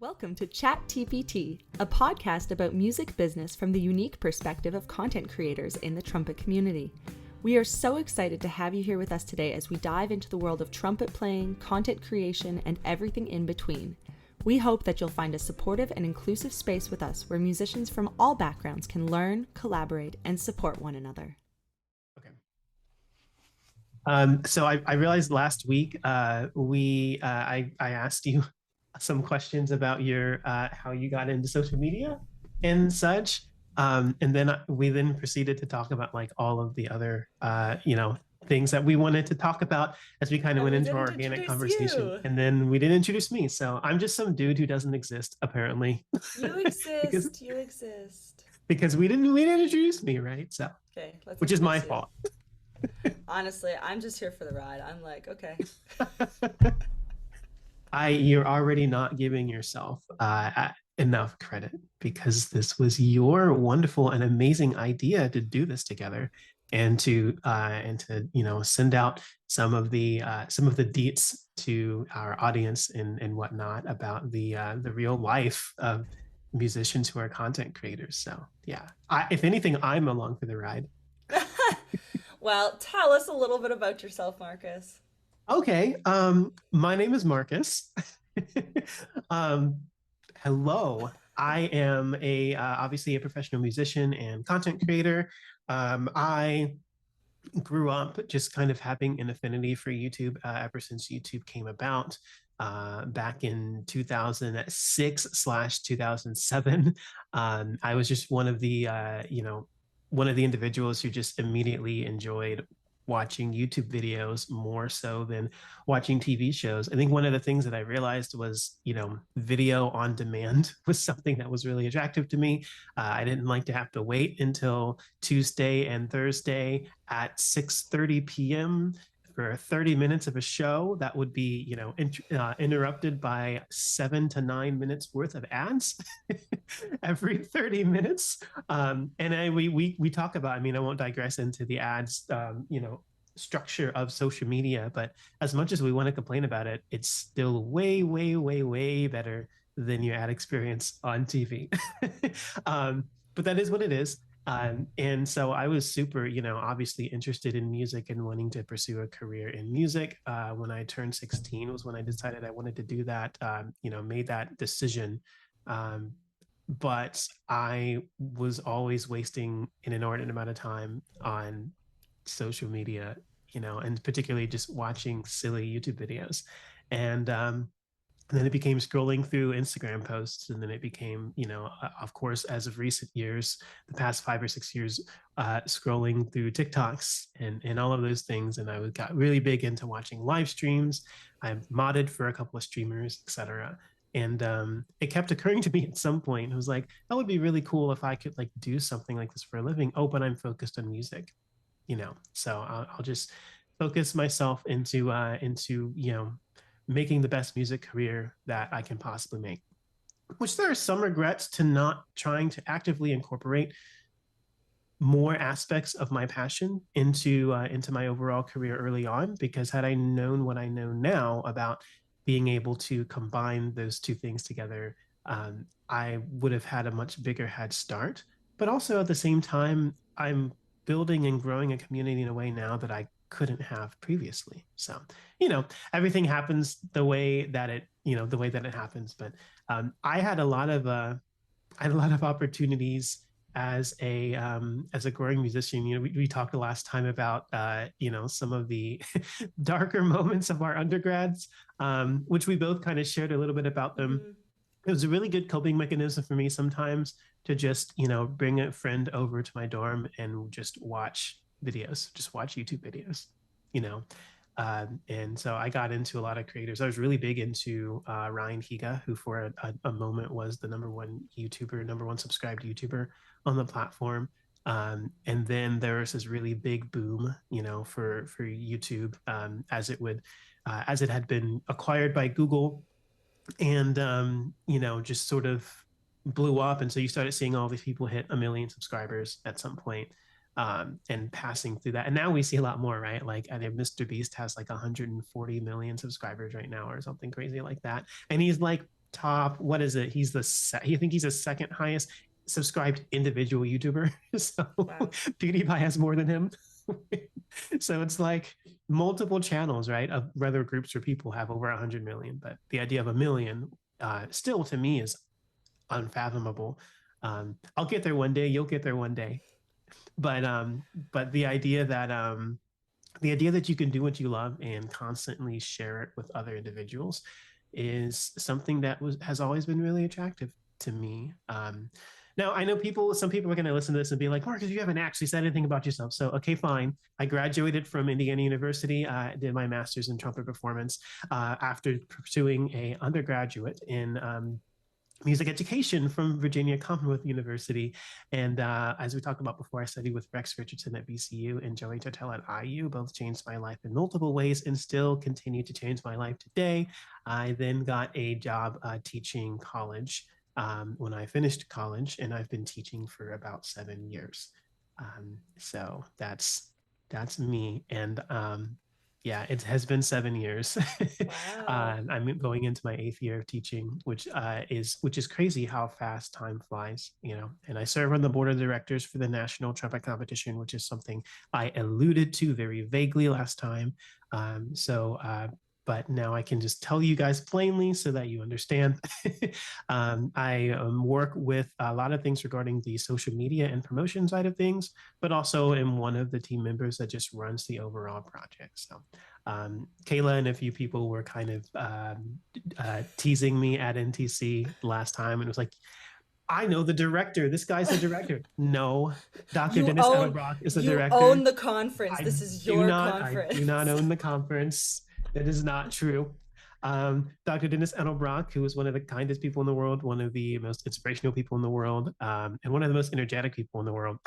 Welcome to Chat TPT, a podcast about music business from the unique perspective of content creators in the trumpet community. We are so excited to have you here with us today as we dive into the world of trumpet playing, content creation, and everything in between. We hope that you'll find a supportive and inclusive space with us where musicians from all backgrounds can learn, collaborate, and support one another. So I realized last week I asked you some questions about your how you got into social media and such, and then we proceeded to talk about like all of the other things that we wanted to talk about as we kind of went into our organic conversation. And then we didn't introduce me, so I'm just some dude who doesn't exist apparently. You exist. You exist. Because we didn't introduce me, right? So okay, which is my fault. Honestly, I'm just here for the ride. I'm like, okay. You're already not giving yourself enough credit because this was your wonderful and amazing idea to do this together and to send out some of the deets to our audience and whatnot about the real life of musicians who are content creators. So yeah, if anything, I'm along for the ride. Well, tell us a little bit about yourself, Marcus. Okay. My name is Marcus. Hello. I am obviously a professional musician and content creator. I grew up just kind of having an affinity for YouTube ever since YouTube came about back in 2006/2007. I was just one of the individuals who just immediately enjoyed watching YouTube videos more so than watching TV shows. I think one of the things that I realized was, video on demand was something that was really attractive to me. I didn't like to have to wait until Tuesday and Thursday at 6:30 p.m. for 30 minutes of a show that would be, interrupted by 7 to 9 minutes worth of ads every 30 minutes. We talk about, I won't digress into the ads, structure of social media, but as much as we want to complain about it, it's still way, way, way, way better than your ad experience on TV. But that is what it is. And so I was super, obviously interested in music and wanting to pursue a career in music. When I turned 16 was when I decided I wanted to do that, made that decision. But I was always wasting an inordinate amount of time on social media, and particularly just watching silly YouTube videos. And then it became scrolling through Instagram posts, and then it became, of course, as of recent years, the past 5 or 6 years, scrolling through TikToks and all of those things. And I got really big into watching live streams. I modded for a couple of streamers, etc. And it kept occurring to me at some point. It was like, that would be really cool if I could like do something like this for a living. Oh, but I'm focused on music, so I'll just focus myself into making the best music career that I can possibly make, which there are some regrets to not trying to actively incorporate more aspects of my passion into my overall career early on, because had I known what I know now about being able to combine those two things together, I would have had a much bigger head start. But also at the same time, I'm building and growing a community in a way now that I couldn't have previously. So, everything happens the way that it happens. But I had a lot of opportunities as a growing musician. We talked the last time about some of the darker moments of our undergrads, which we both kind of shared a little bit about them. Mm-hmm. It was a really good coping mechanism for me sometimes to just bring a friend over to my dorm and just watch videos, just watch YouTube videos, and so I got into a lot of creators. I was really big into Ryan Higa, who for a moment was the number one subscribed YouTuber on the platform. And then there was this really big boom, for YouTube as it had been acquired by Google, and just sort of blew up. And so you started seeing all these people hit 1 million subscribers at some point, and passing through that. And now we see a lot more, right? Like, I think Mr. Beast has like 140 million subscribers right now or something crazy like that. And he's like top, what is it? I think he's the second highest subscribed individual YouTuber. So Wow. PewDiePie has more than him. So it's like multiple channels, right? Of whether groups or people have over 100 million, but the idea of a million still to me is unfathomable. I'll get there one day. You'll get there one day. But the idea that you can do what you love and constantly share it with other individuals is something that has always been really attractive to me. Now I know some people are going to listen to this and be like, Marcus, you haven't actually said anything about yourself. So, okay, fine. I graduated from Indiana University. I did my master's in trumpet performance after pursuing a undergraduate in music education from Virginia Commonwealth University. And as we talked about before, I studied with Rex Richardson at VCU and Joey Tortel at IU. Both changed my life in multiple ways and still continue to change my life today. I then got a job teaching college when I finished college, and I've been teaching for about 7 years. So that's me. And yeah, it has been 7 years. Wow. I'm going into my 8th year of teaching, which is crazy how fast time flies, you know. And I serve on the board of directors for the National Trumpet Competition, which is something I alluded to very vaguely last time. But now I can just tell you guys plainly so that you understand. I work with a lot of things regarding the social media and promotion side of things, but also am one of the team members that just runs the overall project. So Kayla and a few people were kind of teasing me at NTC last time, and it was like, I know the director. This guy's the director. No, Dr. Dennis Edelbrock is the director. You own the conference. I this is do your not. conference. I do not own the conference. That is not true. Dr. Dennis Edelbrock, who is one of the kindest people in the world, one of the most inspirational people in the world, and one of the most energetic people in the world,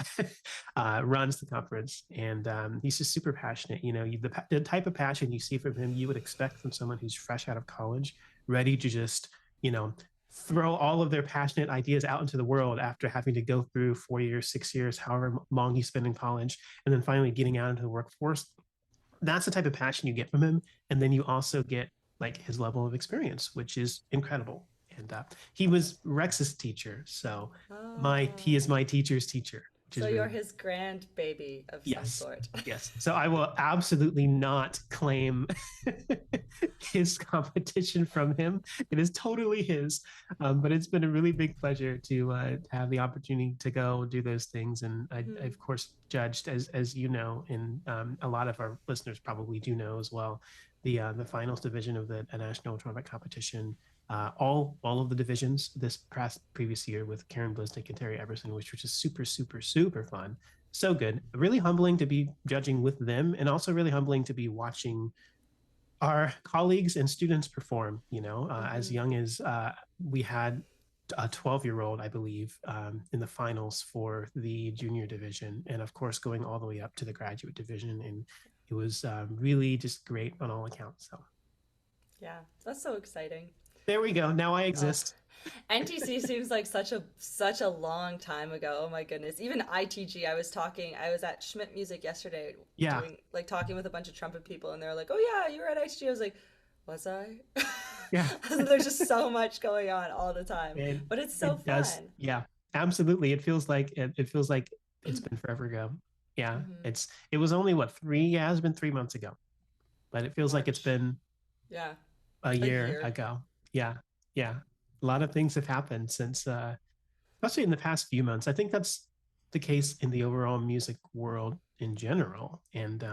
runs the conference. And he's just super passionate. You know, the type of passion you see from him, you would expect from someone who's fresh out of college, ready to just, you know, throw all of their passionate ideas out into the world after having to go through 4 years, 6 years, however long he spent in college, and then finally getting out into the workforce. That's the type of passion you get from him. And then you also get like his level of experience, which is incredible. And he was Rex's teacher. So he is my teacher's teacher. So you're his grandbaby of some sort. Yes. So I will absolutely not claim his competition from him. It is totally his. But it's been a really big pleasure to have the opportunity to go do those things. And I, of course, judged, as you know, and a lot of our listeners probably do know as well, the finals division of the national trumpet competition. All of the divisions this previous year with Karen Blisnick and Terry Everson, which was just super, super, super fun. So good. Really humbling to be judging with them, and also really humbling to be watching our colleagues and students perform, you know, as young as we had a 12-year-old, I believe, in the finals for the junior division, and of course going all the way up to the graduate division. And it was really just great on all accounts. So yeah, that's so exciting. There we go. Now I exist. NTC seems like such a long time ago. Oh my goodness. Even ITG, I was at Schmidt Music yesterday, Yeah. talking with a bunch of trumpet people, and they're like, "Oh yeah, you were at ITG." I was like, "Was I?" Yeah. There's just so much going on all the time. But it's so fun. Yeah. Absolutely. It feels like it's been forever ago. Yeah. It was only it's been 3 months ago. But it feels like it's been a year ago. Yeah. A lot of things have happened since, especially in the past few months. I think that's the case in the overall music world in general. And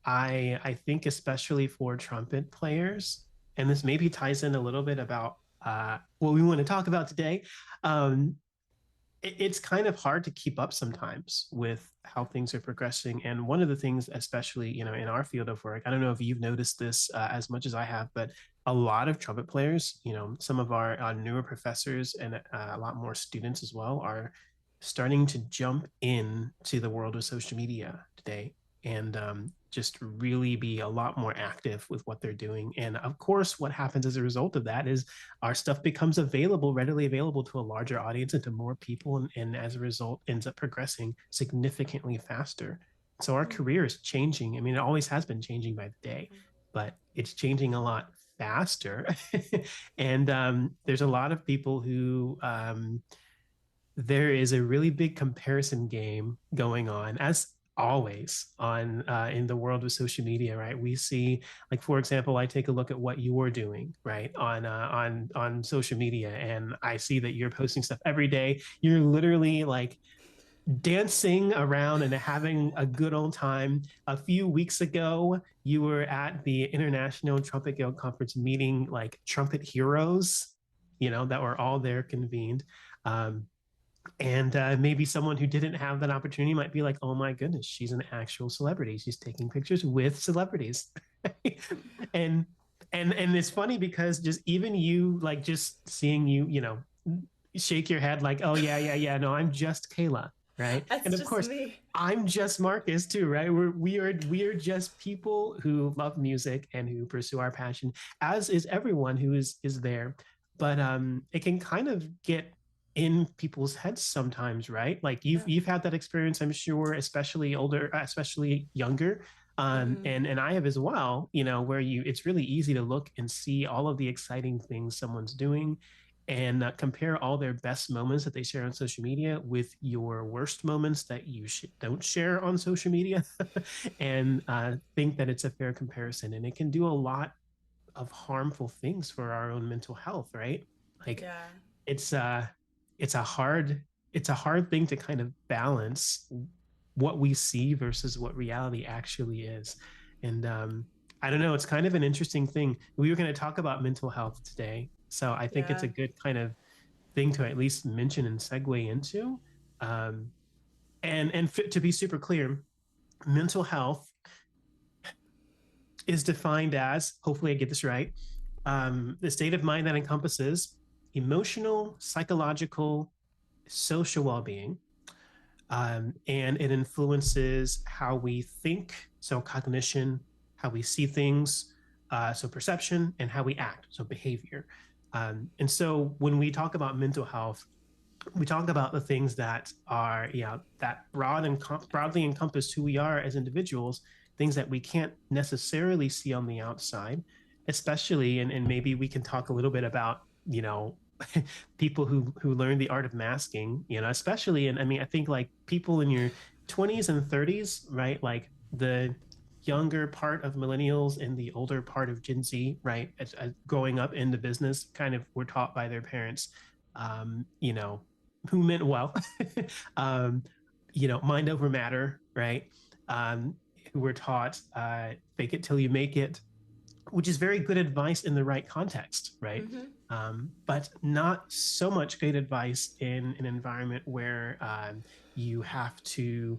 I think especially for trumpet players, and this maybe ties in a little bit about what we want to talk about today. It's kind of hard to keep up sometimes with how things are progressing. And one of the things, especially, you know, in our field of work, I don't know if you've noticed this as much as I have, but a lot of trumpet players, you know, some of our newer professors and a lot more students as well are starting to jump into the world of social media today, and just really be a lot more active with what they're doing. And of course, what happens as a result of that is our stuff becomes readily available to a larger audience and to more people, and as a result ends up progressing significantly faster. So our career is changing. I mean, it always has been changing by the day, but it's changing a lot faster. And there's a lot of people who there is a really big comparison game going on, as always on in the world of social media, right? We see, like, for example, I take a look at what you're doing, right, on social media, and I see that you're posting stuff every day. You're literally like dancing around and having a good old time. A few weeks ago, you were at the International Trumpet Guild Conference meeting like trumpet heroes, that were all there convened. Um, and maybe someone who didn't have that opportunity might be like, oh my goodness, she's an actual celebrity. She's taking pictures with celebrities. and and it's funny because just even you, like, just seeing you, shake your head like, oh yeah, no, I'm just Kayla, right? That's And of just course, me. I'm just Marcus too, right? We are just people who love music and who pursue our passion, as is everyone who is there. But it can kind of get in people's heads sometimes, right? Like Yeah. you've had that experience, I'm sure, especially older, especially younger. And I have as well, where it's really easy to look and see all of the exciting things someone's doing, and compare all their best moments that they share on social media with your worst moments that you don't share on social media, and think that it's a fair comparison. And it can do a lot of harmful things for our own mental health, right? Like, Yeah. it's it's a hard it's a hard thing to kind of balance what we see versus what reality actually is. And I don't know, it's kind of an interesting thing. We were going to talk about mental health today, so I think it's Yeah. a good kind of thing to at least mention and segue into. um, and to be super clear, mental health is defined as, hopefully I get this right, the state of mind that encompasses emotional, psychological, social well-being, and it influences how we think, so cognition, how we see things, so perception, and how we act, so behavior. And so when we talk about mental health, we talk about the things that are, that broadly encompass who we are as individuals, things that we can't necessarily see on the outside, especially, and maybe we can talk a little bit about, people who learn the art of masking, especially. And I mean, I think like people in your 20s and 30s, right? Like the younger part of millennials and the older part of Gen Z, right? As growing up in the business, kind of were taught by their parents, um, you know, who meant well, um, mind over matter, right? Who were taught, fake it till you make it, which is very good advice in the right context, right? Mm-hmm. But not so much good advice in an environment where you have to,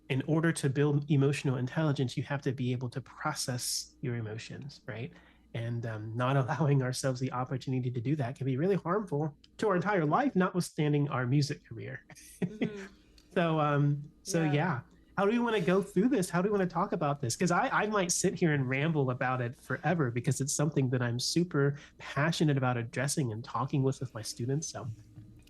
in order to build emotional intelligence, you have to be able to process your emotions, right? And not allowing ourselves the opportunity to do that can be really harmful to our entire life, notwithstanding our music career. Mm-hmm. So Yeah. yeah, how do we want to go through this? How do we want to talk about this? Because I might sit here and ramble about it forever, because it's something that I'm super passionate about addressing and talking with my students. So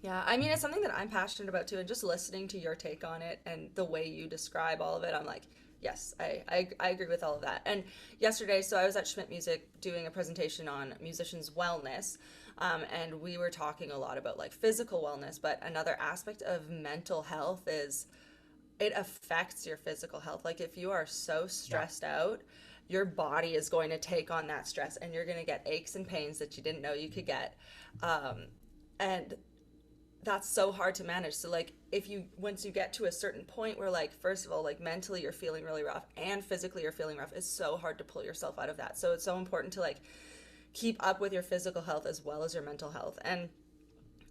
Yeah, I mean, it's something that I'm passionate about too, and just listening to your take on it and the way you describe all of it, I'm like, yes, I agree with all of that. And yesterday, so I was at Schmidt Music doing a presentation on musicians' wellness, and we were talking a lot about like physical wellness, but another aspect of mental health is it affects your physical health. Like if you are so yeah, stressed out, your body is going to take on that stress, and you're going to get aches and pains that you didn't know you could get. And that's so hard to manage. So like if you once you get to a certain point where like first of all like mentally you're feeling really rough and physically you're feeling rough, it's so hard to pull yourself out of that. So it's so important to like keep up with your physical health as well as your mental health. And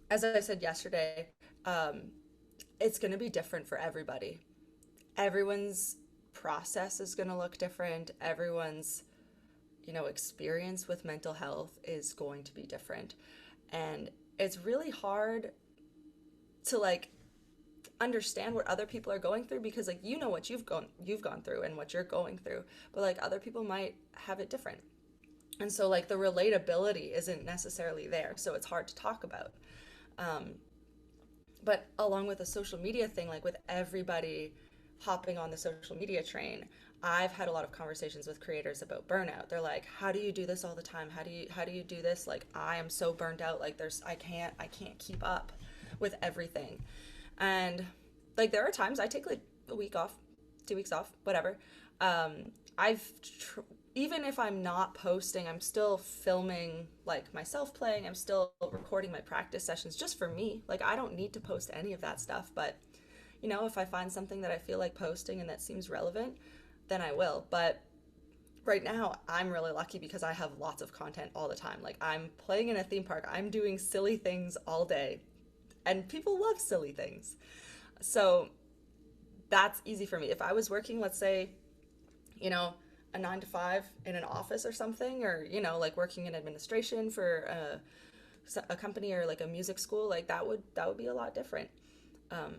as I said yesterday, um, it's going to be different for everybody. Everyone's process is going to look different. Everyone's experience with mental health is going to be different. And it's really hard to like understand what other people are going through, because like what you've gone through and what you're going through, but like other people might have it different. And so like the relatability isn't necessarily there, so it's hard to talk about. um, but along with the social media thing, like with everybody hopping on the social media train, I've had a lot of conversations with creators about burnout. They're like, how do you do this all the time? How do you do this? Like, I am so burnt out. Like, I can't keep up with everything. And like, there are times I take like a week off, 2 weeks off, whatever. Um, I've even if I'm not posting, I'm still filming like myself playing. I'm still recording my practice sessions just for me. Like, I don't need to post any of that stuff, but if I find something that I feel like posting and that seems relevant, then I will. But right now, I'm really lucky because I have lots of content all the time. Like, I'm playing in a theme park, I'm doing silly things all day, and people love silly things. So that's easy for me. If I was working, let's say, you know, a 9 to 5 in an office or something, or, like working in administration for a company or like a music school, like that would be a lot different. Um,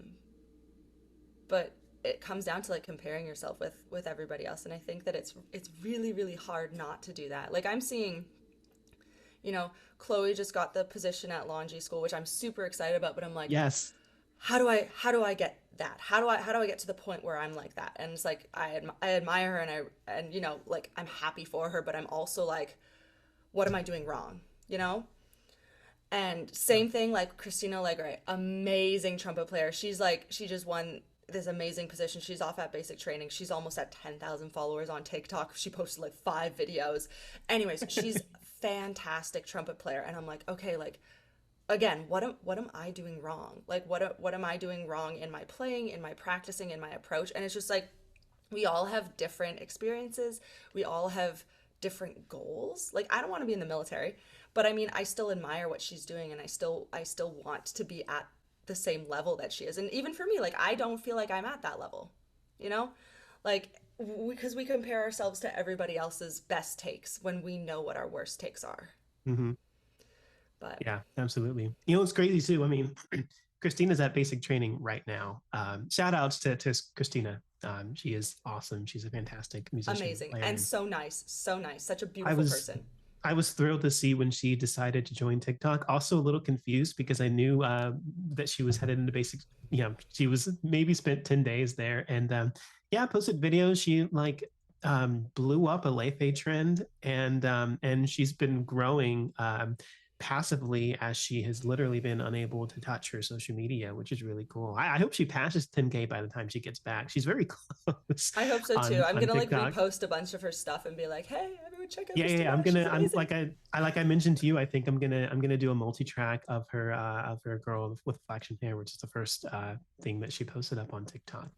but it comes down to like comparing yourself with everybody else, and I think that it's really really hard not to do that. Like, I'm seeing, Chloe just got the position at laundry school, which I'm super excited about, but I'm like, Yes. how do I get that? How do I get to the point where I'm like that? And it's like, I admire her, and like, I'm happy for her, but I'm also like, what am I doing wrong, you know? And same thing, like Christina Alegre, amazing trumpet player. She just won this amazing position. She's off at basic training. She's almost at 10,000 followers on TikTok. She posted like 5 videos. Anyways, she's fantastic trumpet player. And I'm like, okay, like, again, what am I doing wrong? Like, what am I doing wrong in my playing, in my practicing, in my approach? And it's just like, we all have different experiences. We all have different goals. Like, I don't want to be in the military, but I mean, I still admire what she's doing, and I still want to be at the same level that she is. And even for me, like, I don't feel like I'm at that level, you know? Like, because we compare ourselves to everybody else's best takes when we know what our worst takes are. Hmm. But Yeah, absolutely. It's crazy too. I mean, Christina's at basic training right now. Shout outs to Christina. She is awesome. She's a fantastic musician amazing player. and And so nice, so nice, such a I beautiful was person. I was thrilled to see when she decided to join TikTok. Also a little confused because I knew that she was headed into basic. She was maybe spent 10 days there, and yeah, posted videos. She like blew up a Lefe trend, and she's been growing passively as she has literally been unable to touch her social media, which is really cool. I hope she passes 10K by the time she gets back. She's very close I hope so too. I'm on gonna like TikTok. repost a bunch of her stuff and be like, "Hey, everyone, check out Yeah. Christina. She's I'm amazing." like I mentioned to you. I think I'm gonna do a multi-track of her girl with flaxen hair, which is the first thing that she posted up on TikTok.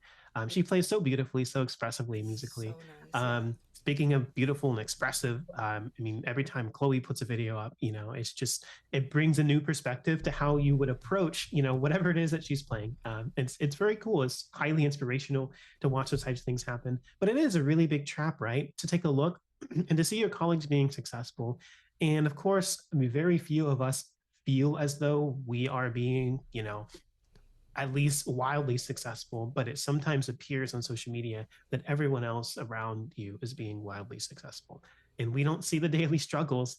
She plays so beautifully, so expressively, musically. So nice, yeah. Speaking of beautiful and expressive, I mean, every time Chloe puts a video up, it brings a new perspective to how you would approach, whatever it is that she's playing. It's very cool. It's highly inspirational to watch those types of things happen. But it is a really big trap, right? To take a look and to see your colleagues being successful. And of course, I mean, very few of us feel as though we are being, at least wildly successful, but it sometimes appears on social media that everyone else around you is being wildly successful. And we don't see the daily struggles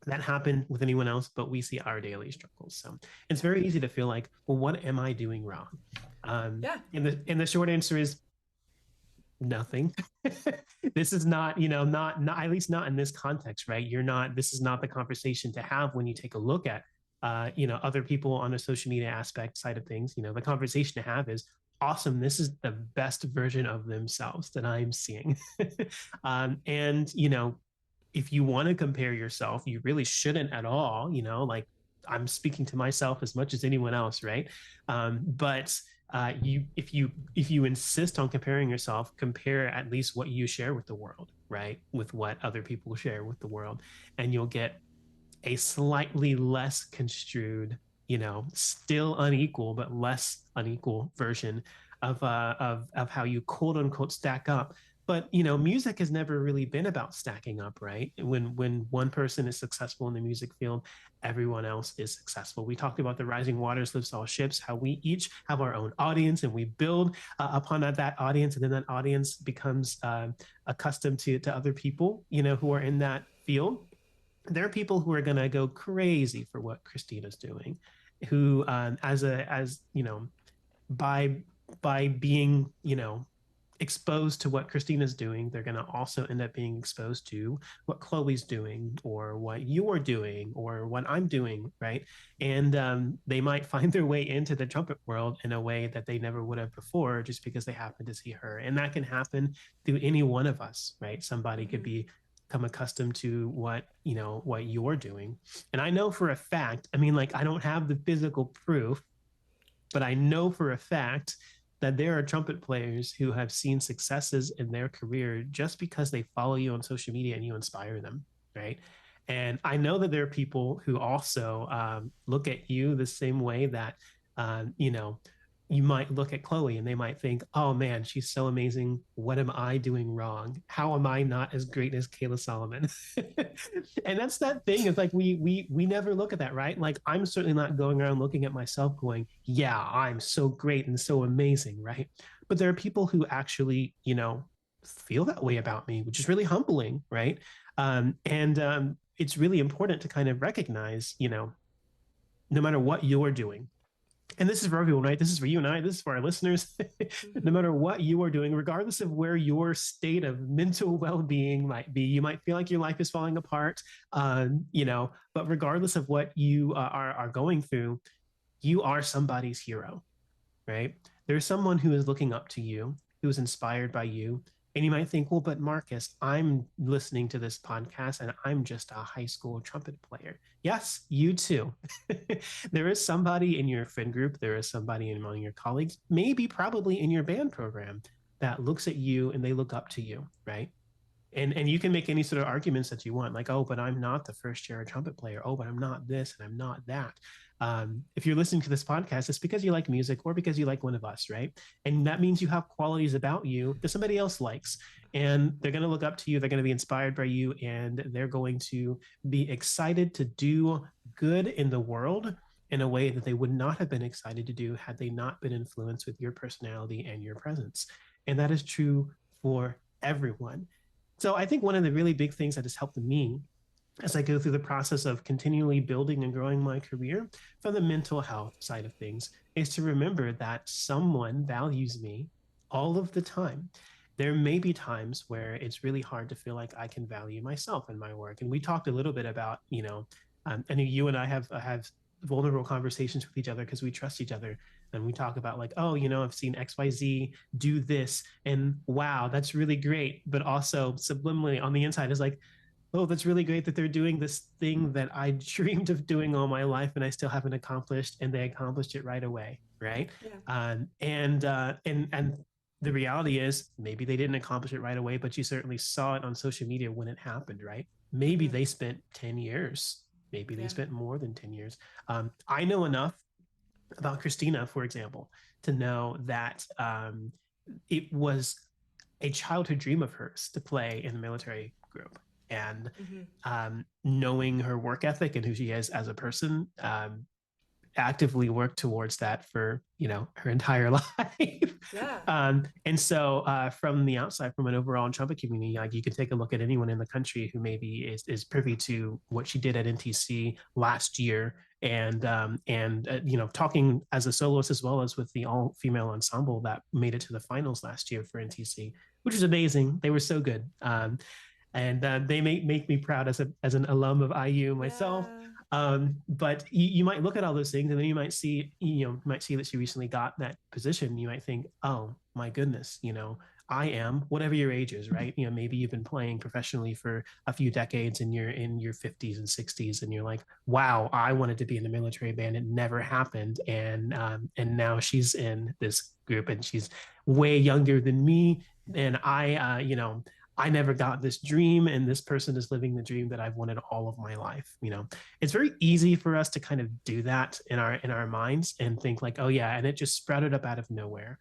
that happen with anyone else, but we see our daily struggles. So it's very easy to feel like, well, what am I doing wrong? Yeah. And the short answer is nothing. This is not, not at least not in this context, right? This is not the conversation to have when you take a look at other people on the social media aspect side of things. The conversation to have is awesome. This is the best version of themselves that I'm seeing. And if you want to compare yourself, you really shouldn't at all, like I'm speaking to myself as much as anyone else, right? But if you insist on comparing yourself, compare at least what you share with the world, right? With what other people share with the world, and you'll get a slightly less construed, still unequal but less unequal version of how you quote unquote stack up. But music has never really been about stacking up, right? When one person is successful in the music field, everyone else is successful. We talked about the rising waters lifts all ships, how we each have our own audience and we build upon that audience, and then that audience becomes accustomed to other people, who are in that field. There are people who are going to go crazy for what Christina's doing, who as by being exposed to what Christina's doing, they're going to also end up being exposed to what Chloe's doing or what you're doing or what I'm doing, right? And they might find their way into the trumpet world in a way that they never would have before just because they happen to see her. And that can happen through any one of us, right? Somebody could become accustomed to what you're doing. And I know for a fact, I mean, like, I don't have the physical proof, but I know for a fact that there are trumpet players who have seen successes in their career just because they follow you on social media and you inspire them, right? And I know that there are people who also look at you the same way that, you know, you might look at Chloe and they might think, oh man, she's so amazing. What am I doing wrong? How am I not as great as Kayla Solomon? And that's that thing. It's like we never look at that, right? Like, I'm certainly not going around looking at myself going, yeah, I'm so great and so amazing, right? But there are people who actually, feel that way about me, which is really humbling, right? And it's really important to kind of recognize, no matter what you're doing, and this is for everyone, right? This is for you and I. This is for our listeners. No matter what you are doing, regardless of where your state of mental well-being might be, you might feel like your life is falling apart, but regardless of what you are going through, you are somebody's hero, right? There's someone who is looking up to you, who is inspired by you. And you might think, well, but Marcus, I'm listening to this podcast and I'm just a high school trumpet player. Yes, you too. There is somebody in your friend group, there is somebody among your colleagues, maybe probably in your band program that looks at you and they look up to you, right? And you can make any sort of arguments that you want, like, oh, but I'm not the first year trumpet player. Oh, but I'm not this and I'm not that. If you're listening to this podcast, it's because you like music or because you like one of us, right? And that means you have qualities about you that somebody else likes. And they're going to look up to you. They're going to be inspired by you. And they're going to be excited to do good in the world in a way that they would not have been excited to do had they not been influenced with your personality and your presence. And that is true for everyone. So I think one of the really big things that has helped me as I go through the process of continually building and growing my career from the mental health side of things is to remember that someone values me all of the time. There may be times where it's really hard to feel like I can value myself and my work. And we talked a little bit about, I know you and I have vulnerable conversations with each other because we trust each other. And we talk about like, oh, I've seen XYZ do this and wow, that's really great. But also subliminally on the inside is like, oh, that's really great that they're doing this thing that I dreamed of doing all my life and I still haven't accomplished, and they accomplished it right away, right? Yeah. And the reality is maybe they didn't accomplish it right away, but you certainly saw it on social media when it happened, right? Maybe they spent 10 years, maybe they spent more than 10 years. I know enough about Christina, for example, to know that it was a childhood dream of hers to play in the military group. And knowing her work ethic and who she is as a person, actively worked towards that for her entire life. Yeah. And so from the outside, from an overall trumpet community, like, you can take a look at anyone in the country who maybe is privy to what she did at NTC last year, and talking as a soloist as well as with the all-female ensemble that made it to the finals last year for NTC, which was amazing. They were so good. And they make me proud as an alum of IU myself. Yeah. But you might look at all those things, and then you might see that she recently got that position. You might think, oh my goodness, I am, whatever your age is, right? Maybe you've been playing professionally for a few decades and you're in your 50s and 60s, and you're like, wow, I wanted to be in the military band. It never happened. And now she's in this group and she's way younger than me. And I never got this dream, and this person is living the dream that I've wanted all of my life. It's very easy for us to kind of do that in our minds and think like, oh yeah, and it just sprouted up out of nowhere.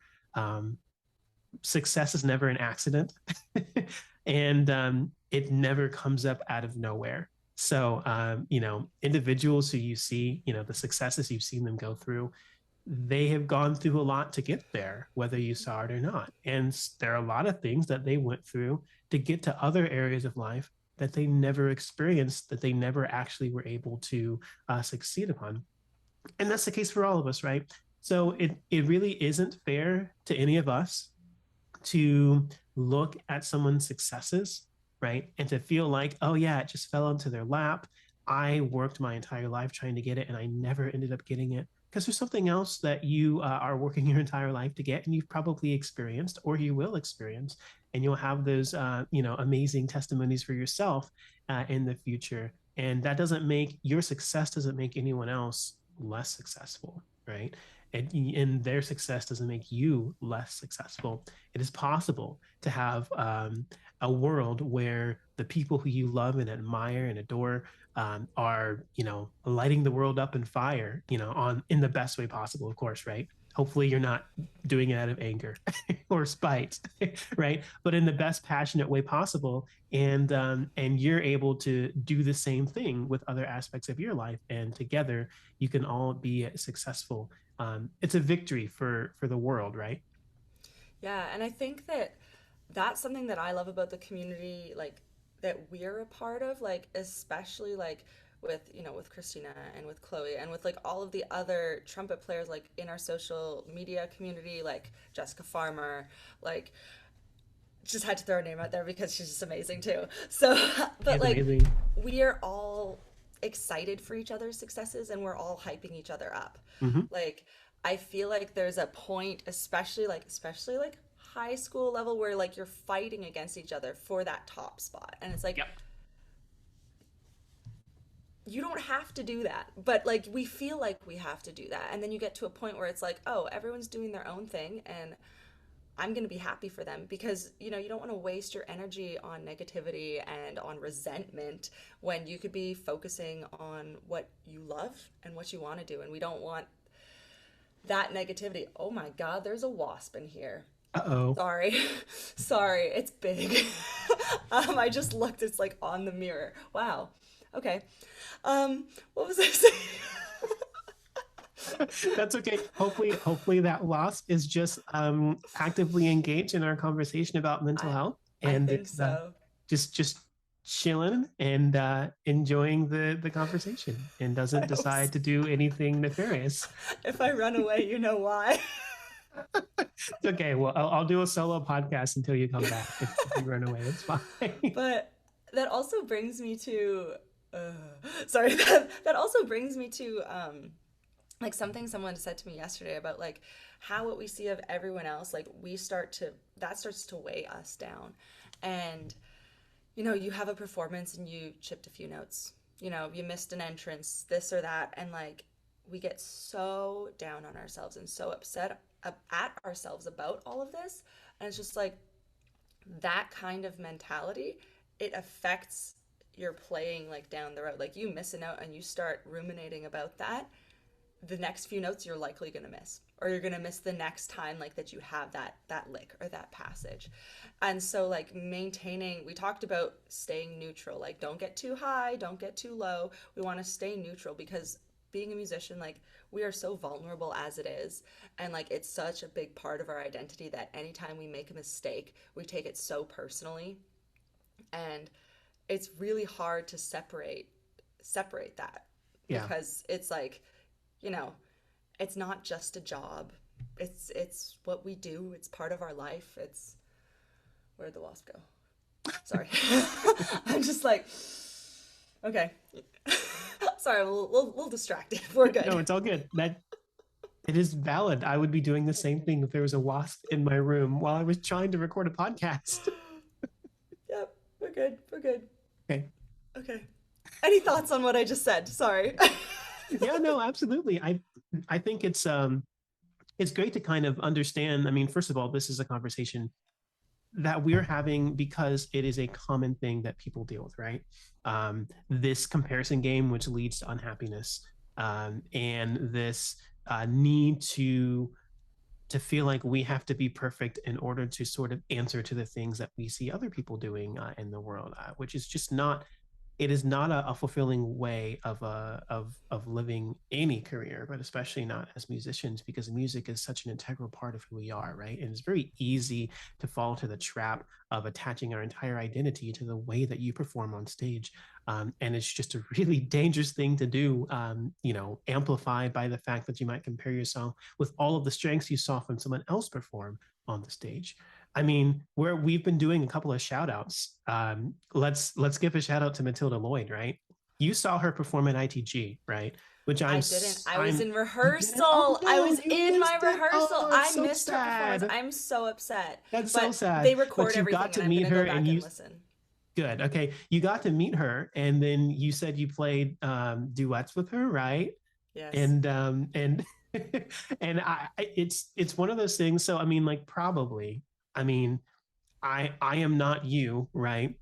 Success is never an accident, and it never comes up out of nowhere. So individuals who you see, the successes you've seen them go through, they have gone through a lot to get there, whether you saw it or not. And there are a lot of things that they went through to get to other areas of life that they never experienced, that they never actually were able to succeed upon. And that's the case for all of us, right? So it really isn't fair to any of us to look at someone's successes, right? And to feel like, oh yeah, it just fell into their lap. I worked my entire life trying to get it and I never ended up getting it. Because there's something else that you are working your entire life to get and you've probably experienced or you will experience. And you'll have those, amazing testimonies for yourself in the future. And that doesn't make your success, doesn't make anyone else less successful, right? And their success doesn't make you less successful. It is possible to have a world where the people who you love and admire and adore are, lighting the world up in fire, in the best way possible, of course, right? Hopefully you're not doing it out of anger or spite, right? But in the best passionate way possible. And you're able to do the same thing with other aspects of your life. And together you can all be successful. It's a victory for the world, right? Yeah, and I think that that's something that I love about the community, like that we're a part of, like especially like with with Christina and with Chloe and with like all of the other trumpet players like in our social media community, like Jessica Farmer, like just had to throw her name out there because she's just amazing too. So, but It's like amazing. we are all excited for each other's successes and we're all hyping each other up. Mm-hmm. Like I feel like there's a point, especially like high school level where like you're fighting against each other for that top spot. And it's like Yep. you don't have to do that, but like we feel like we have to do that. And then you get to a point where it's like, oh, everyone's doing their own thing and I'm going to be happy for them because you don't want to waste your energy on negativity and on resentment when you could be focusing on what you love and what you want to do, and we don't want that negativity. Oh my god, there's a wasp in here. Uh-oh. Sorry. Sorry, it's big. I just looked, it's like on the mirror. Wow. Okay. What was I saying? That's okay. Hopefully that wasp is just actively engaged in our conversation about mental I health I and think it's so. just chilling and enjoying the conversation and I doesn't hope so. decide to do anything nefarious. If I run away, you know why. It's okay. Well, I'll do a solo podcast until you come back. If you run away, it's fine. But that also brings me to uh, sorry, that also brings me to like something someone said to me yesterday about like how what we see of everyone else, like we start to that starts to weigh us down. And you have a performance and you chipped a few notes. You missed an entrance, this or that, and like we get so down on ourselves and so upset at ourselves about all of this. And it's just like that kind of mentality, it affects your playing like down the road. Like you miss a note and you start ruminating about that, the next few notes you're likely going to miss, or you're going to miss the next time like that you have that lick or that passage. And so like maintaining, we talked about staying neutral, like don't get too high, don't get too low. We want to stay neutral because being a musician, like we are so vulnerable as it is, and like it's such a big part of our identity that anytime we make a mistake we take it so personally. And it's really hard to separate that Yeah. because it's like, you know, it's not just a job. It's what we do. It's part of our life. It's where'd the wasp go? Sorry. I'm just like, okay. Sorry, we'll distract it. We're good. No, it's all good. That it is valid. I would be doing the same thing if there was a wasp in my room while I was trying to record a podcast. Yep, we're good. We're good. Okay. Okay. Any thoughts on what I just said? Sorry. Yeah, no, absolutely. I think it's great to kind of understand. I mean, first of all, this is a conversation that we're having because it is a common thing that people deal with, right? This comparison game, which leads to unhappiness, and this need to feel like we have to be perfect in order to sort of answer to the things that we see other people doing in the world, which is just not, it is not a fulfilling way of living any career, but especially not as musicians, because music is such an integral part of who we are, right? And it's very easy to fall into the trap of attaching our entire identity to the way that you perform on stage. And it's just a really dangerous thing to do, amplified by the fact that you might compare yourself with all of the strengths you saw from someone else perform on the stage. I mean, we've been doing a couple of shout outs. Let's give a shout out to Matilda Lloyd, right? You saw her perform at ITG, right? Which I didn't. I was I'm in you didn't? Oh rehearsal. I no, was you in my missed it. rehearsal. Oh, that's I so missed her performance. sad. I'm so upset. That's so But sad. they record But you got everything to and I'm meet going to her go and back you and listen. good. Okay. You got to meet her and then you said you played duets with her, right? Yes. And and it's one of those things. So I mean, like probably, I mean, I am not you, right?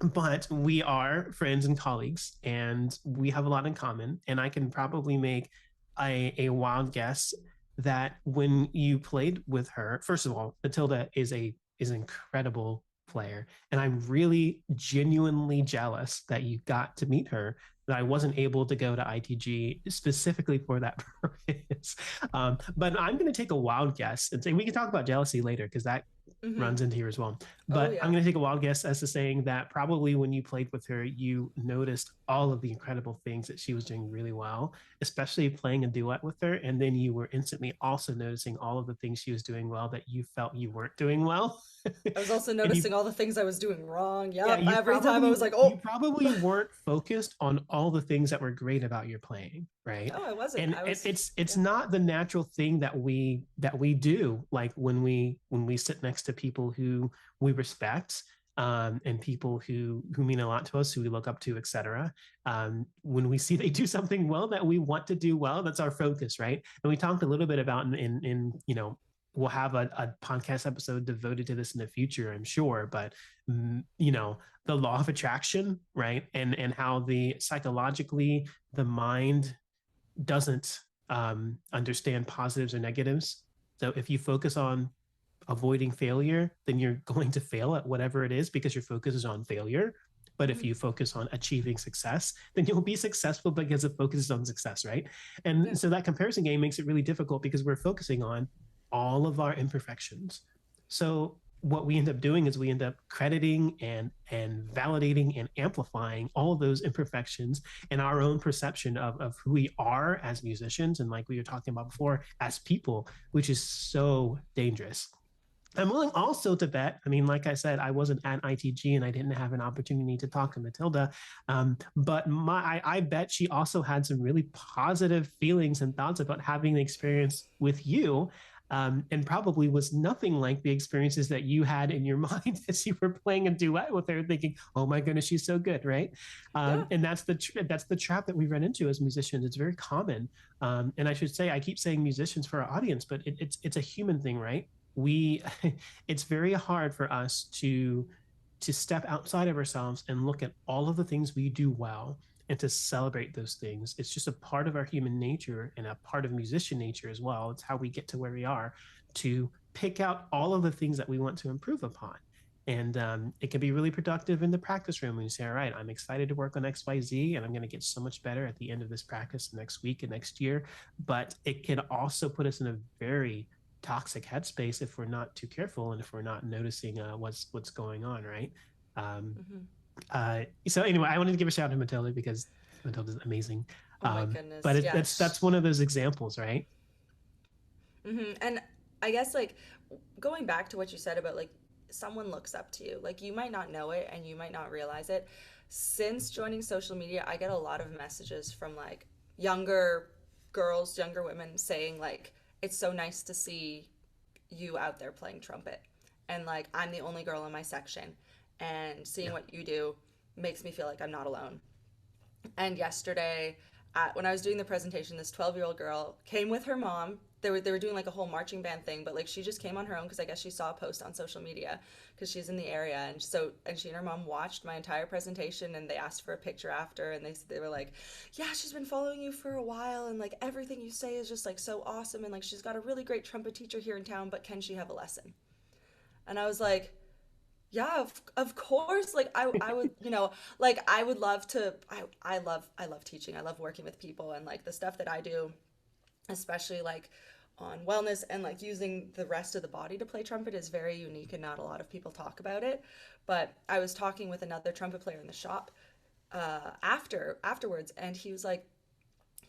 But we are friends and colleagues and we have a lot in common. And I can probably make a wild guess that when you played with her, first of all, Matilda is an incredible player. And I'm really genuinely jealous that you got to meet her, that I wasn't able to go to ITG specifically for that purpose. But I'm going to take a wild guess and say we can talk about jealousy later because that Mm-hmm. runs into here as well. Oh, But I'm yeah. going to take a wild guess as to saying that probably when you played with her, you noticed all of the incredible things that she was doing really well, especially playing a duet with her. And then you were instantly also noticing all of the things she was doing well that you felt you weren't doing well. I was also And you noticing all the things I was doing wrong. yeah, Yep. Every time I was like, you oh, probably weren't focused on all the things that were great about your playing, right? no, I wasn't. And I was, it's yeah. not the natural thing that we do, like when we sit next to people who we respect, and people who mean a lot to us, who we look up to, etc. When we see they do something well that we want to do well, that's our focus, right? And we talked a little bit about in you know, we'll have a podcast episode devoted to this in the future, I'm sure. But you know, the law of attraction, right? And how the psychologically the mind doesn't understand positives or negatives. So if you focus on avoiding failure, then you're going to fail at whatever it is because your focus is on failure. But if Mm-hmm. you focus on achieving success, then you'll be successful because it focuses on success, right? Yeah. And so that comparison game makes it really difficult because we're focusing on all of our imperfections. So what we end up doing is we end up crediting and validating and amplifying all of those imperfections in our own perception of who we are as musicians and, like we were talking about before, as people, which is so dangerous. I'm willing also to bet. I mean, like I said, I wasn't at ITG and I didn't have an opportunity to talk to Matilda. But I bet she also had some really positive feelings and thoughts about having the experience with you. And probably was nothing like the experiences that you had in your mind as you were playing a duet with her, thinking, "Oh my goodness, she's so good!" Right? Yeah. And that's the trap that we run into as musicians. It's very common. And I should say, I keep saying musicians for our audience, but it's a human thing, right? We it's very hard for us to step outside of ourselves and look at all of the things we do well and to celebrate those things. It's just a part of our human nature and a part of musician nature as well. It's how we get to where we are, to pick out all of the things that we want to improve upon. And it can be really productive in the practice room when you say, all right, I'm excited to work on XYZ and I'm going to get so much better at the end of this practice next week and next year. But it can also put us in a very toxic headspace if we're not too careful and if we're not noticing what's going on, right? Um, Mm-hmm. so anyway, I wanted to give a shout out to Matilda because Matilda's amazing. Oh my But goodness. Yeah. that's one of those examples, right? Mm-hmm. And I guess like going back to what you said about like someone looks up to you, like you might not know it and you might not realize it. Since joining social media, I get a lot of messages from like younger girls, younger women saying like it's so nice to see you out there playing trumpet. And like I'm the only girl in my section and seeing Yeah. what you do makes me feel like I'm not alone. And yesterday, when I was doing the presentation, this 12-year-old girl came with her mom. They were doing like a whole marching band thing, but like she just came on her own because I guess she saw a post on social media because she's in the area, and she and her mom watched my entire presentation and they asked for a picture after, and they were like, yeah, she's been following you for a while and like everything you say is just like so awesome, and like she's got a really great trumpet teacher here in town, but can she have a lesson? And I was like, yeah, of course. Like I would, like I would love to. I love teaching. I love working with people, and like the stuff that I do, especially like on wellness and like using the rest of the body to play trumpet is very unique, and not a lot of people talk about it. But I was talking with another trumpet player in the shop afterwards, and he was like,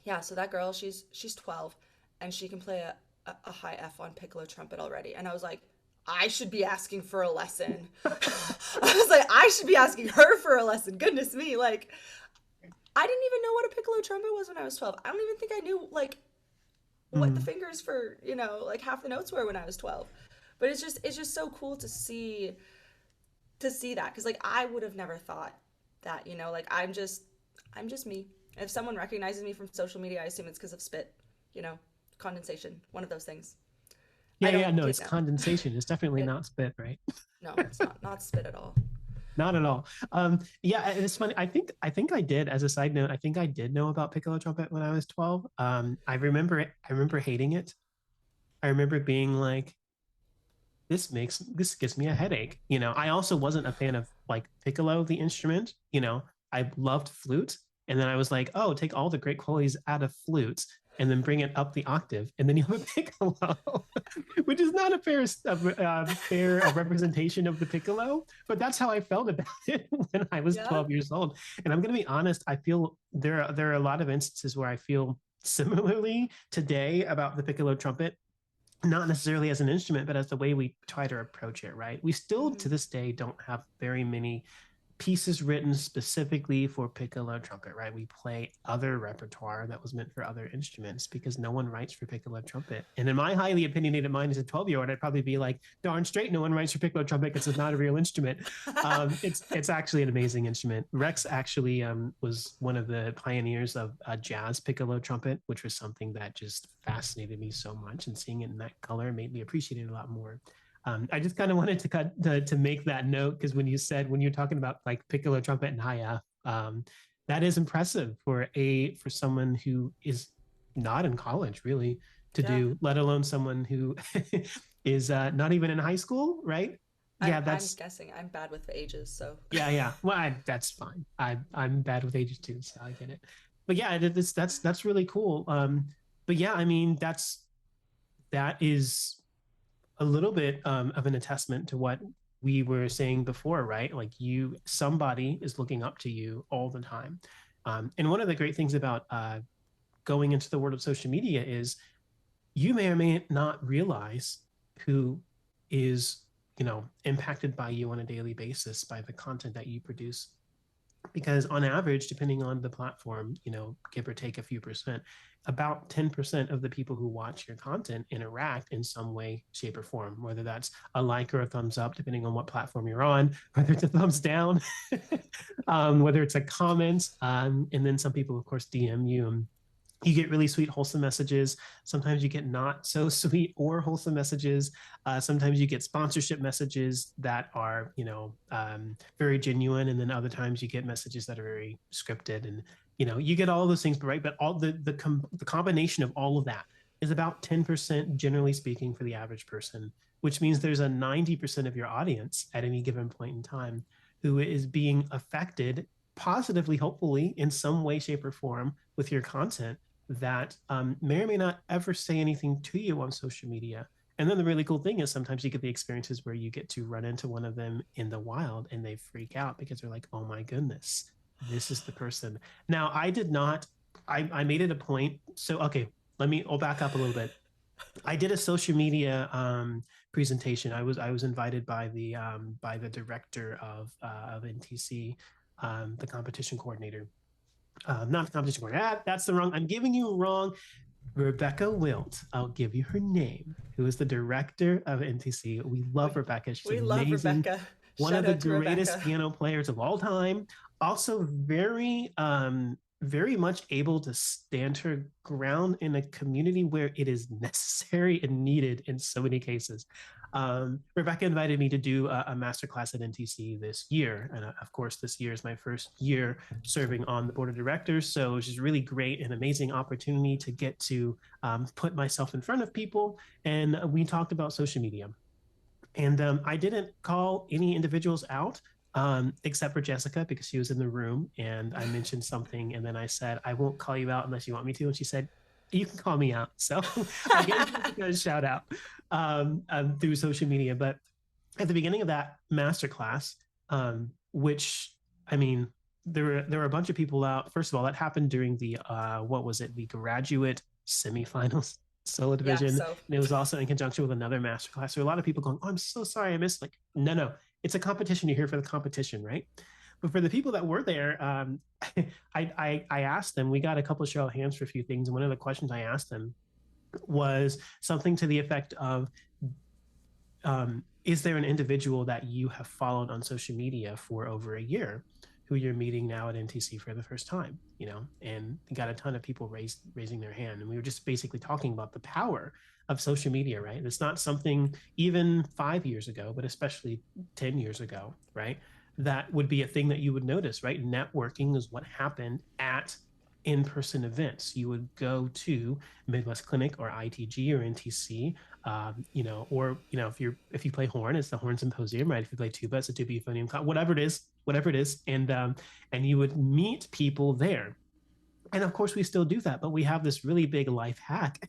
"Yeah, so that girl, she's 12, and she can play a high F on piccolo trumpet already." And I was like, I should be asking for a lesson. I was like, I should be asking her for a lesson. Goodness me. Like, I didn't even know what a piccolo trumpet was when I was 12. I don't even think I knew, like, what the fingers for, like half the notes were when I was 12. But it's just so cool to see that, because like I would have never thought that, like I'm just me. If someone recognizes me from social media, I assume it's because of spit, you know condensation, one of those things. I Yeah, don't no, kid it's now. condensation. It's definitely not spit, right? No, it's not spit at all. Not at all. Yeah, it's funny. I think I did. As a side note, I think I did know about piccolo trumpet when I was 12. I remember it. I remember hating it. I remember being like, this gives me a headache. I also wasn't a fan of like piccolo, the instrument. I loved flute, and then I was like, oh, take all the great qualities out of flute and then bring it up the octave, and then you have a piccolo, which is not a fair representation of the piccolo. But that's how I felt about it when I was Yeah. 12 years old. And I'm going to be honest, I feel there are a lot of instances where I feel similarly today about the piccolo trumpet, not necessarily as an instrument, but as the way we try to approach it, right? We still Mm-hmm. to this day don't have very many pieces written specifically for piccolo trumpet, right? We play other repertoire that was meant for other instruments because no one writes for piccolo trumpet. And in my highly opinionated mind as a 12-year-old, I'd probably be like, darn straight, no one writes for piccolo trumpet because it's not a real instrument. It's actually an amazing instrument. Rex actually was one of the pioneers of jazz piccolo trumpet, which was something that just fascinated me so much. And seeing it in that color made me appreciate it a lot more. I just kind of wanted to make that note because when you're talking about like piccolo trumpet and high F, that is impressive for someone who is not in college really to Yeah. do, let alone someone who is not even in high school, right? Yeah, I'm that's guessing I'm bad with ages, so. yeah. Well, that's fine. I'm bad with ages too, so I get it. But yeah, that's really cool. But yeah, I mean that is a little bit of an attestment to what we were saying before, right? Like somebody is looking up to you all the time. And one of the great things about going into the world of social media is you may or may not realize who is, impacted by you on a daily basis by the content that you produce, because on average, depending on the platform, give or take a few percent, about 10% of the people who watch your content interact in some way, shape, or form, whether that's a like or a thumbs up, depending on what platform you're on, whether it's a thumbs down, whether it's a comment. And then some people, of course, DM you, and you get really sweet, wholesome messages. Sometimes you get not so sweet or wholesome messages. Sometimes you get sponsorship messages that are, very genuine. And then other times you get messages that are very scripted, and, you get all those things, right? But all the combination of all of that is about 10%, generally speaking, for the average person, which means there's a 90% of your audience at any given point in time who is being affected positively, hopefully, in some way, shape, or form with your content that may or may not ever say anything to you on social media. And then the really cool thing is sometimes you get the experiences where you get to run into one of them in the wild and they freak out because they're like, oh my goodness, this is the person. Now, I did not, I made it a point. So, okay, I'll back up a little bit. I did a social media presentation. I was invited by the director of NTC, the competition coordinator, not the competition coordinator. That's the wrong. I'm giving you wrong. Rebecca Wilt. I'll give you her name. Who is the director of NTC? We love we, Rebecca. She's we love amazing. Rebecca. One Shout of the out to greatest Rebecca. piano players of all time. Also very much able to stand her ground in a community where it is necessary and needed in so many cases. Rebecca invited me to do a masterclass at NTC this year. And of course, this year is my first year serving on the board of directors. So it was just really great and amazing opportunity to get to put myself in front of people. And we talked about social media. And I didn't call any individuals out except for Jessica because she was in the room and I mentioned something. And then I said, I won't call you out unless you want me to. And she said, you can call me out. So I gave Jessica a shout out through social media. But at the beginning of that masterclass, which I mean, there were a bunch of people out. First of all, that happened during the what was it? The graduate semifinals. solo Yeah. division. So And it was also in conjunction with another masterclass. So a lot of people going, oh, I'm so sorry I missed. Like, no, it's a competition. You're here for the competition, right? But for the people that were there, I asked them, we got a couple of show of hands for a few things. And one of the questions I asked them was something to the effect of, is there an individual that you have followed on social media for over a year who you're meeting now at NTC for the first time, and you got a ton of people raising their hand. And we were just basically talking about the power of social media, right? It's not something even 5 years ago, but especially 10 years ago, right? That would be a thing that you would notice, right? Networking is what happened at in-person events. You would go to Midwest Clinic or ITG or NTC, or if you play horn, it's the horn symposium, right? If you play tuba, it's a tuba euphonium, whatever it is, and you would meet people there. And of course, we still do that, but we have this really big life hack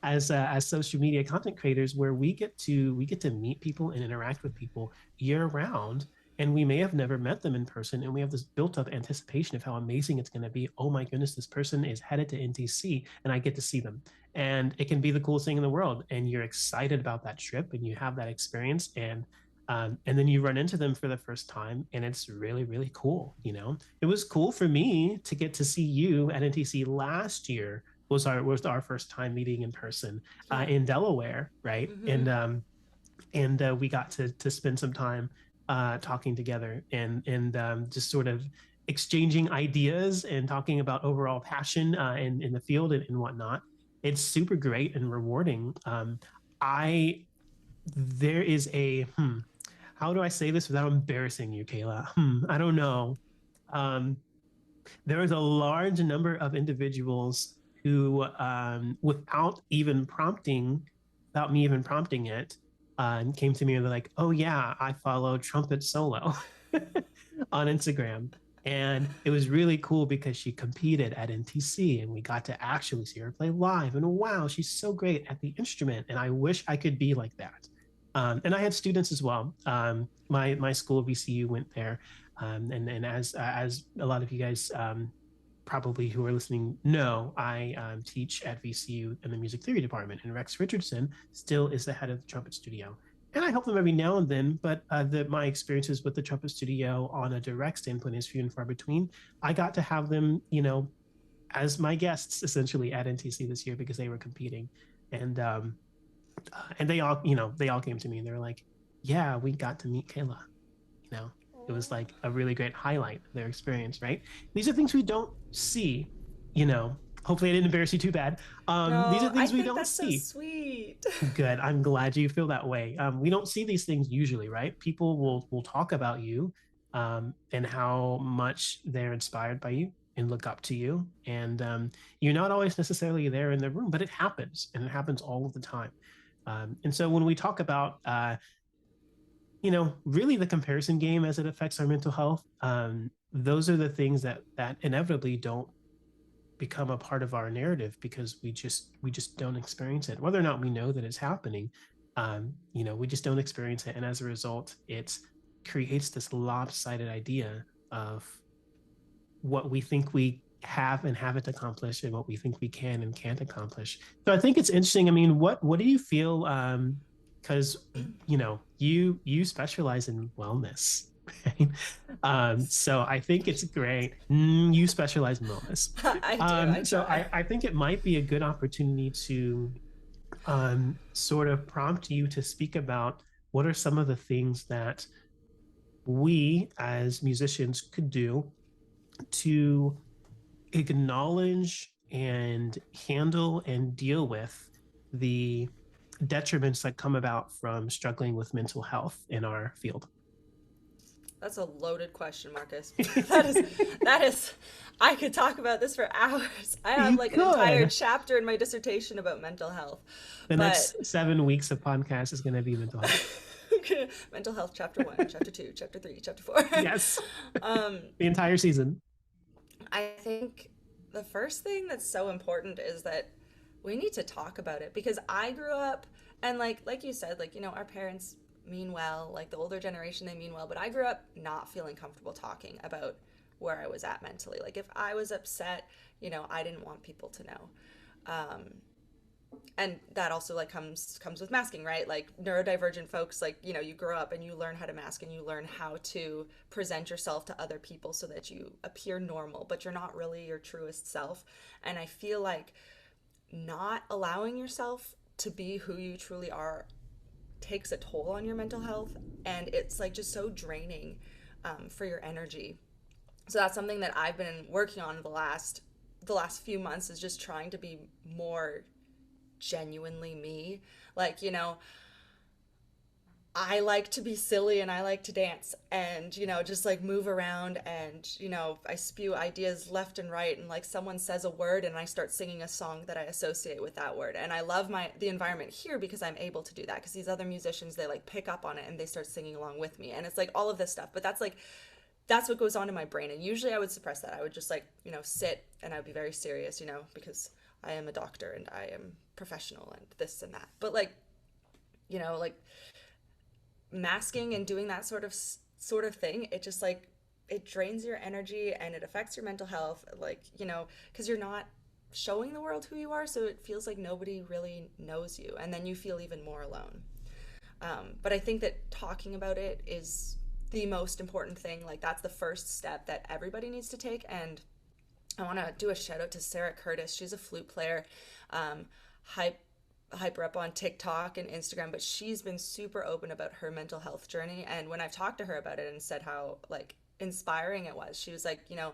as social media content creators, where we get to meet people and interact with people year round. And we may have never met them in person, and we have this built up anticipation of how amazing it's going to be. Oh my goodness, this person is headed to NTC, and I get to see them, and it can be the coolest thing in the world. And you're excited about that trip, and you have that experience, and then you run into them for the first time, and it's really, really cool. It was cool for me to get to see you at NTC last year. Was our first time meeting in person in Delaware, right? Mm-hmm. And we got to spend some time talking together, and just sort of exchanging ideas and talking about overall passion in the field and whatnot. It's super great and rewarding. There is a how do I say this without embarrassing you, Kayla? I don't know. There is a large number of individuals who, without me even prompting it, came to me and they're like, "Oh yeah, I follow Trumpet Solo on Instagram." And it was really cool because she competed at NTC, and we got to actually see her play live. And wow, she's so great at the instrument. And I wish I could be like that. And I had students as well. My school, VCU, went there, and as a lot of you guys probably who are listening know, I teach at VCU in the music theory department, and Rex Richardson still is the head of the trumpet studio. And I help them every now and then, but my experiences with the trumpet studio on a direct standpoint is few and far between. I got to have them, as my guests essentially at NTC this year because they were competing, and they all came to me and they were like, "Yeah, we got to meet Kayla." It was like a really great highlight of their experience, right? These are things we don't see. Hopefully I didn't embarrass you too bad. No, these are things I we think don't that's see. So sweet. Good. I'm glad you feel that way. We don't see these things usually, right? People will talk about you, and how much they're inspired by you and look up to you. And you're not always necessarily there in the room, but it happens, and it happens all of the time. And so when we talk about really the comparison game as it affects our mental health, those are the things that inevitably don't become a part of our narrative because we just don't experience it, whether or not we know that it's happening. We just don't experience it, and as a result, it creates this lopsided idea of what we think we have and haven't accomplished, and what we think we can and can't accomplish. So I think it's interesting. I mean, what do you feel? Because you specialize in wellness, right? So I think it's great. You specialize in wellness. I do. So I think it might be a good opportunity to sort of prompt you to speak about what are some of the things that we as musicians could do to acknowledge and handle and deal with the detriments that come about from struggling with mental health in our field. That's a loaded question, Marcus. that is I could talk about this for hours. I have an entire chapter in my dissertation about mental health. Next 7 weeks of podcast is going to be mental health. Mental health, chapter 1, chapter 2, chapter 3, chapter 4. Yes. The entire season. I think the first thing that's so important is that we need to talk about it, because I grew up, and like you said, our parents mean well, the older generation, they mean well, but I grew up not feeling comfortable talking about where I was at mentally. If I was upset, I didn't want people to know. and that also like comes with masking, right? Like neurodivergent folks, like, you know, you grow up and you learn how to mask and you learn how to present yourself to other people so that you appear normal, but you're not really your truest self. And I feel like not allowing yourself to be who you truly are takes a toll on your mental health, and it's like just so draining for your energy. So that's something that I've been working on the last few months, is just trying to be more genuinely me. Like, you know, I like to be silly and I like to dance and, you know, just like move around and, you know, I spew ideas left and right, and like someone says a word and I start singing a song that I associate with that word. And I love the environment here because I'm able to do that, because these other musicians, they like pick up on it and they start singing along with me. And it's like all of this stuff. But that's what goes on in my brain. And usually I would suppress that. I would just like, you know, sit and I would be very serious, you know, because I am a doctor and I am professional and this and that. But like, you know, like masking and doing that sort of thing, it just like, it drains your energy and it affects your mental health, like, you know, because you're not showing the world who you are, so it feels like nobody really knows you, and then you feel even more alone. But I think that talking about it is the most important thing. Like that's the first step that everybody needs to take. And I want to do a shout out to Sarah Curtis. She's a flute player, hyper up on TikTok and Instagram, but she's been super open about her mental health journey. And when I've talked to her about it and said how like inspiring it was, she was like, you know,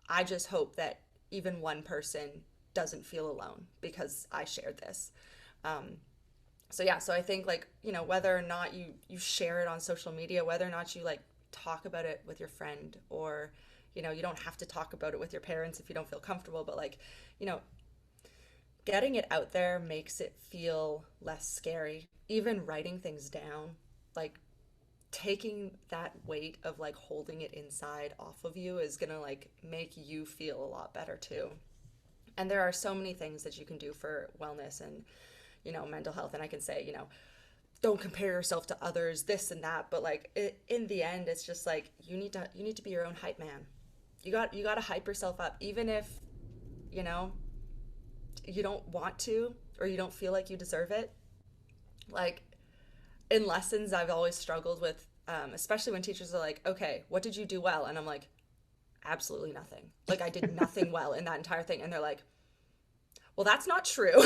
I just hope that even one person doesn't feel alone because I shared this. So yeah, so I think like, you know, whether or not you share it on social media, whether or not you like talk about it with your friend, or, you know, you don't have to talk about it with your parents if you don't feel comfortable, but like, you know, getting it out there makes it feel less scary. Even writing things down, like taking that weight of like holding it inside off of you is gonna like make you feel a lot better too. And there are so many things that you can do for wellness and, you know, mental health. And I can say, you know, don't compare yourself to others, this and that, but like in the end, it's just like you need to be your own hype man. You got to hype yourself up, even if, you know, you don't want to, or you don't feel like you deserve it. Like in lessons, I've always struggled with, especially when teachers are like, okay, what did you do well? And I'm like, absolutely nothing. Like I did nothing well in that entire thing. And they're like, well, that's not true.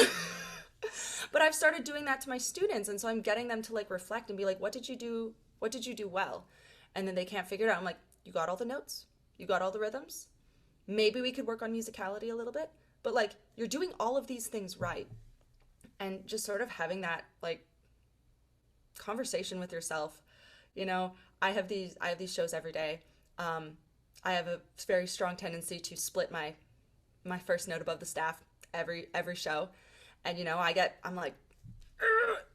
But I've started doing that to my students. And so I'm getting them to like reflect and be like, what did you do? What did you do well? And then they can't figure it out. I'm like, you got all the notes? You got all the rhythms? Maybe we could work on musicality a little bit, but like you're doing all of these things right. And just sort of having that like conversation with yourself. You know, I have these shows every day. I have a very strong tendency to split my first note above the staff every show. And, you know, I'm like,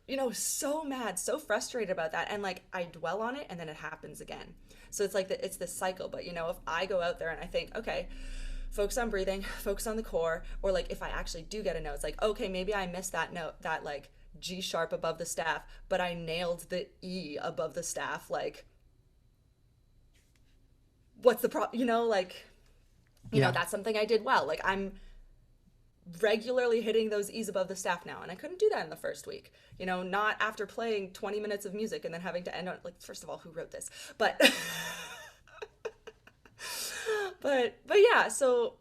you know, so mad, so frustrated about that. And like, I dwell on it and then it happens again. So it's like, it's this cycle. But, you know, if I go out there and I think, okay, focus on breathing, focus on the core, or like, if I actually do get a note, it's like, okay, maybe I missed that note, that like G sharp above the staff, but I nailed the E above the staff. Like, what's the problem? You know, like, you know, that's something I did well. Like I'm regularly hitting those E's above the staff now, and I couldn't do that in the first week. You know, not after playing 20 minutes of music and then having to end on like, first of all, who wrote this? But but yeah, so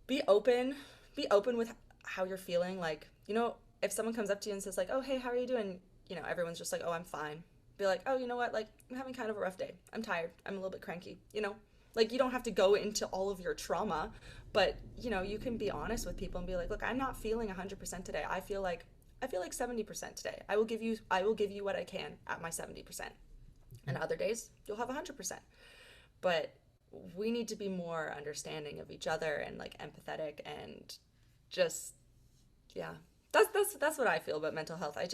be open with how you're feeling. Like, you know, if someone comes up to you and says like, oh, hey, how are you doing? You know, everyone's just like, oh, I'm fine. Be like, oh, you know what? Like, I'm having kind of a rough day. I'm tired. I'm a little bit cranky, you know? Like, you don't have to go into all of your trauma, but, you know, you can be honest with people and be like, look, I'm not feeling 100% today. I feel like 70% today. I will give you what I can at my 70%. And other days, you'll have 100%. But we need to be more understanding of each other and like empathetic, and just, yeah, that's what I feel about mental health. I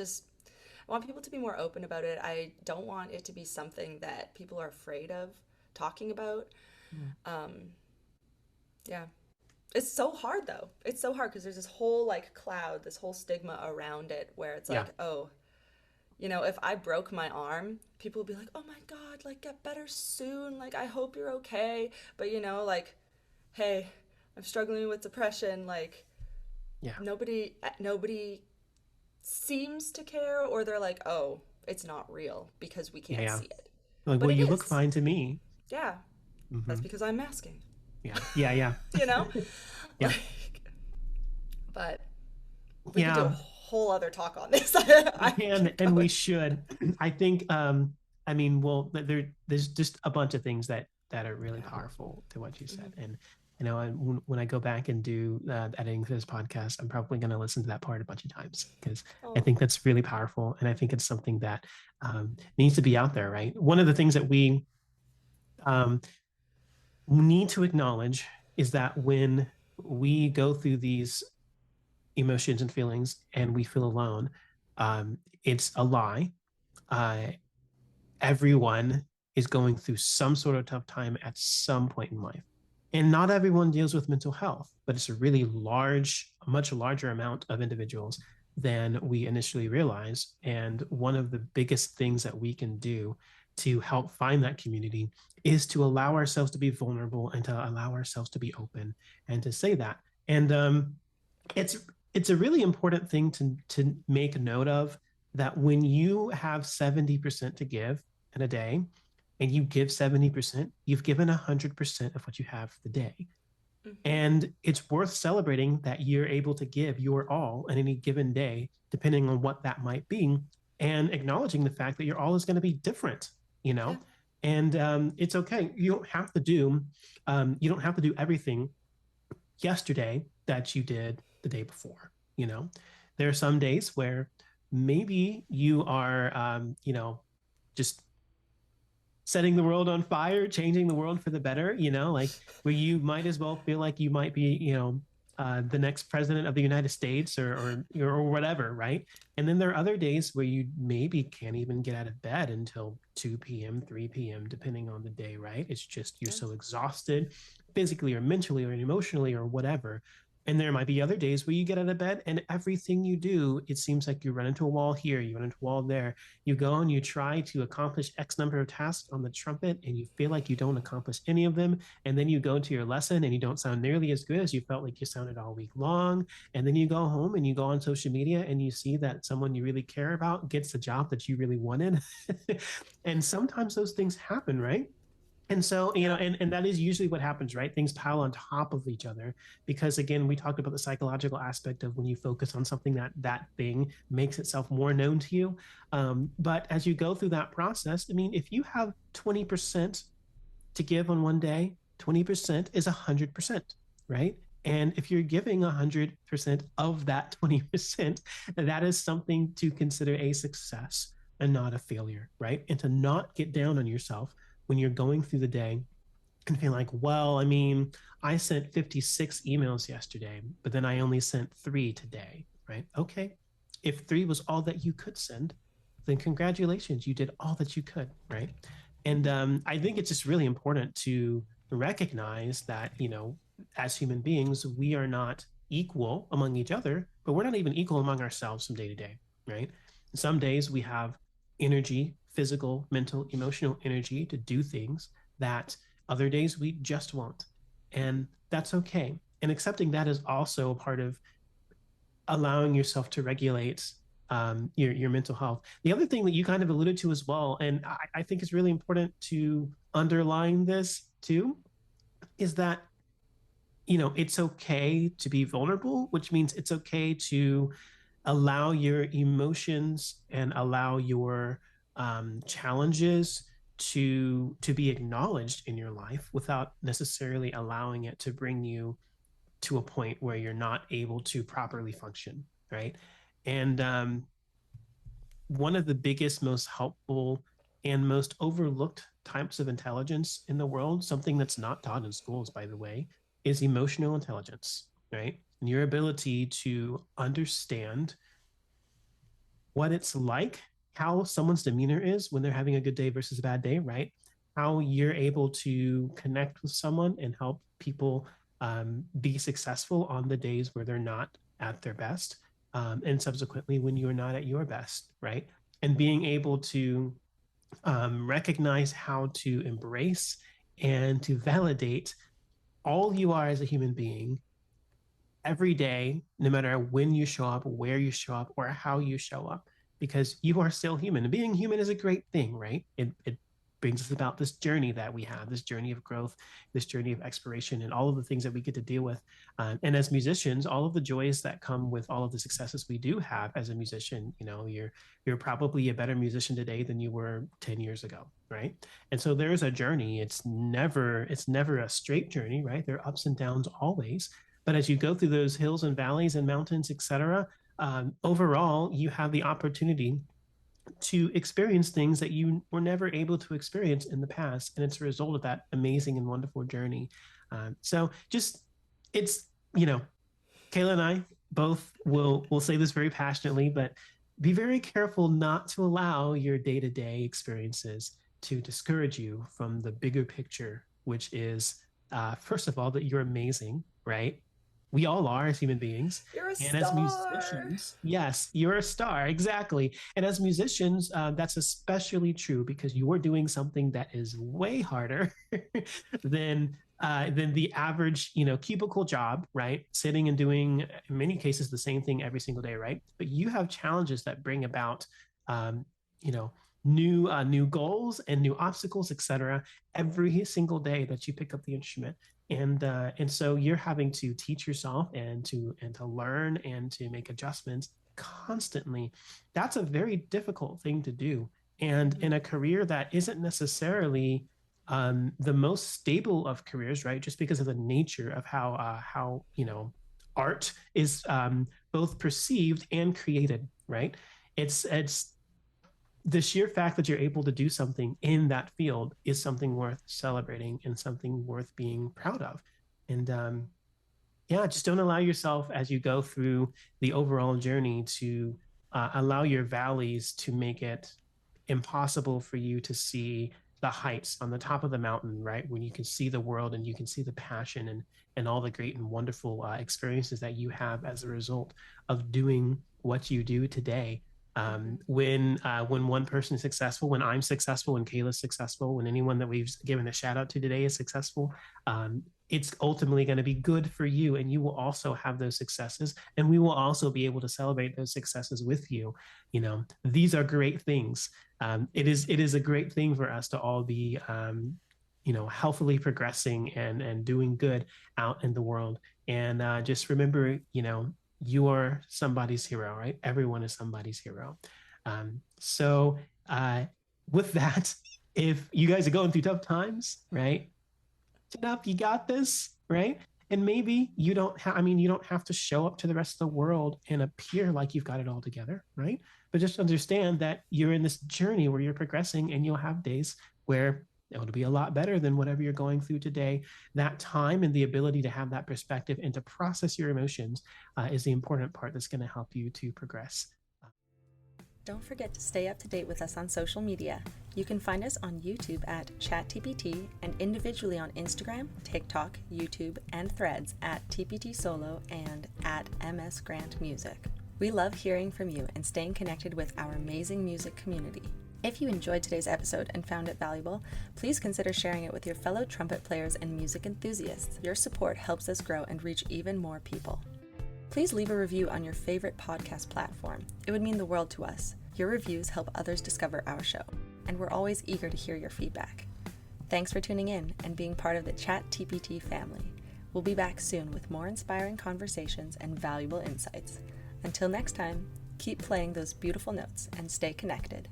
want people to be more open about it. I don't want it to be something that people are afraid of talking about. Yeah. It's so hard though. It's so hard because there's this whole like cloud, this whole stigma around it where it's like, oh, you know, if I broke my arm, people would be like, oh my God, like get better soon. Like, I hope you're okay. But you know, like, hey, I'm struggling with depression. Like, Yeah. nobody seems to care, or they're like, oh, it's not real because we Yeah. can't Yeah. see it. Like, But well, it you look is. fine to me. Yeah. That's Hmm. because I'm masking. Yeah. Yeah. Yeah. You know? Yeah. Like, but we could do a Yeah. whole other talk on this. We I can keep and we going. should. I think I mean, well, there's just a bunch of things that are really Yeah. powerful to what you Mm-hmm. said. And you know, when I go back and do editing for this podcast, I'm probably going to listen to that part a bunch of times because I Oh, think that's really powerful, and I think it's something that needs to be out there, right? One of the things that we um, need to acknowledge is that when we go through these emotions and feelings and we feel alone, it's a lie. uh, Everyone is going through some sort of tough time at some point in life. And not everyone deals with mental health, but it's a really large, a much larger amount of individuals than we initially realize. And one of the biggest things that we can do to help find that community is to allow ourselves to be vulnerable and to allow ourselves to be open and to say that. And it's it's a really important thing to make note of, that when you have 70% to give in a day and you give 70%, you've given 100% of what you have for the day. mm-hmm. And it's worth celebrating that you're able to give your all in any given day, depending on what that might be, and acknowledging the fact that your all is going to be different, you Yeah. know? And it's okay. You don't have to do everything yesterday that you did the day before. You know, there are some days where maybe you are, just setting the world on fire, changing the world for the better, you know, like where you might as well feel like you might be, the next president of the United States or whatever, right? And then there are other days where you maybe can't even get out of bed until 2 p.m., 3 p.m., depending on the day, right? It's just you're Yeah. so exhausted physically or mentally or emotionally or whatever. And there might be other days where you get out of bed and everything you do, it seems like you run into a wall here, you run into a wall there. You go and you try to accomplish X number of tasks on the trumpet and you feel like you don't accomplish any of them. And then you go to your lesson and you don't sound nearly as good as you felt like you sounded all week long. And then you go home and you go on social media and you see that someone you really care about gets the job that you really wanted. And sometimes those things happen, right? And so, Yeah. and that is usually what happens, right? Things pile on top of each other because, again, we talked about the psychological aspect of when you focus on something, that thing makes itself more known to you. But as you go through that process, I mean, if you have 20% to give on one day, 20% is 100%, right? And if you're giving 100% of that 20%, that is something to consider a success and not a failure, right? And to not get down on yourself when you're going through the day and feel like, well, I mean, I sent 56 emails yesterday, but then I only sent 3 today, right? Okay. If 3 was all that you could send, then congratulations, you did all that you could, right? And Mm-hmm. I think it's just really important to recognize that, as human beings, we are not equal among each other, but we're not even equal among ourselves from day to day, right? Some days we have energy, physical, mental, emotional energy to do things that other days we just won't. And that's okay. And accepting that is also a part of allowing yourself to regulate your mental health. The other thing that you kind of alluded to as well, and I think is really important to underline this too, is that it's okay to be vulnerable, which means it's okay to allow your emotions and allow your challenges to be acknowledged in your life without necessarily allowing it to bring you to a point where you're not able to properly function, right? And one of the biggest, most helpful, and most overlooked types of intelligence in the world, something that's not taught in schools, by the way, is emotional intelligence, right? And your ability to understand what it's like, how someone's demeanor is when they're having a good day versus a bad day, right? How you're able to connect with someone and help people be successful on the days where they're not at their best, and subsequently when you're not at your best, right? And being able to recognize how to embrace and to validate all you are as a human being every day, no matter when you show up, where you show up, or how you show up, because you are still human. And being human is a great thing, right? It brings us about this journey that we have, this journey of growth, this journey of exploration, and all of the things that we get to deal with. And as musicians, all of the joys that come with all of the successes we do have as a musician, you're probably a better musician today than you were 10 years ago, right? And so there's a journey. It's never a straight journey, right? There are ups and downs always. But as you go through those hills and valleys and mountains, etc., overall, you have the opportunity to experience things that you were never able to experience in the past. And it's a result of that amazing and wonderful journey. So just, it's, Kayla and I both will say this very passionately, but be very careful not to allow your day-to-day experiences to discourage you from the bigger picture, which is, first of all, that you're amazing, right? We all are as human beings. You're a And star. as musicians, yes, you're a star, exactly. And as musicians, that's especially true because you are doing something that is way harder than the average, cubicle job, right? Sitting and doing, in many cases, the same thing every single day, right? But you have challenges that bring about, um, you know, new goals and new obstacles, etc. Every single day that you pick up the instrument. And so you're having to teach yourself and to learn and to make adjustments constantly. That's a very difficult thing to do, and in a career that isn't necessarily the most stable of careers, right? Just because of the nature of how art is both perceived and created, right? It's the sheer fact that you're able to do something in that field is something worth celebrating and something worth being proud of. And yeah, just don't allow yourself as you go through the overall journey to allow your valleys to make it impossible for you to see the heights on the top of the mountain, right? When you can see the world and you can see the passion and all the great and wonderful experiences that you have as a result of doing what you do today. When one person is successful, when I'm successful, when Kayla's successful, when anyone that we've given a shout out to today is successful, it's ultimately going to be good for you, and you will also have those successes, and we will also be able to celebrate those successes with you. These are great things. It is a great thing for us to all be healthily progressing and doing good out in the world. And just remember, you are somebody's hero, right? Everyone is somebody's hero. So with that, if you guys are going through tough times, right? Chin up, you got this, right? And maybe you don't have to show up to the rest of the world and appear like you've got it all together, right? But just understand that you're in this journey where you're progressing, and you'll have days where it'll be a lot better than whatever you're going through today. That time and the ability to have that perspective and to process your emotions is the important part that's going to help you to progress. Don't forget to stay up to date with us on social media. You can find us on YouTube at Chat TPT and individually on Instagram, TikTok, YouTube, and Threads at TPT Solo and at MS Grant Music. We love hearing from you and staying connected with our amazing music community. If you enjoyed today's episode and found it valuable, please consider sharing it with your fellow trumpet players and music enthusiasts. Your support helps us grow and reach even more people. Please leave a review on your favorite podcast platform. It would mean the world to us. Your reviews help others discover our show, and we're always eager to hear your feedback. Thanks for tuning in and being part of the Chat TPT family. We'll be back soon with more inspiring conversations and valuable insights. Until next time, keep playing those beautiful notes and stay connected.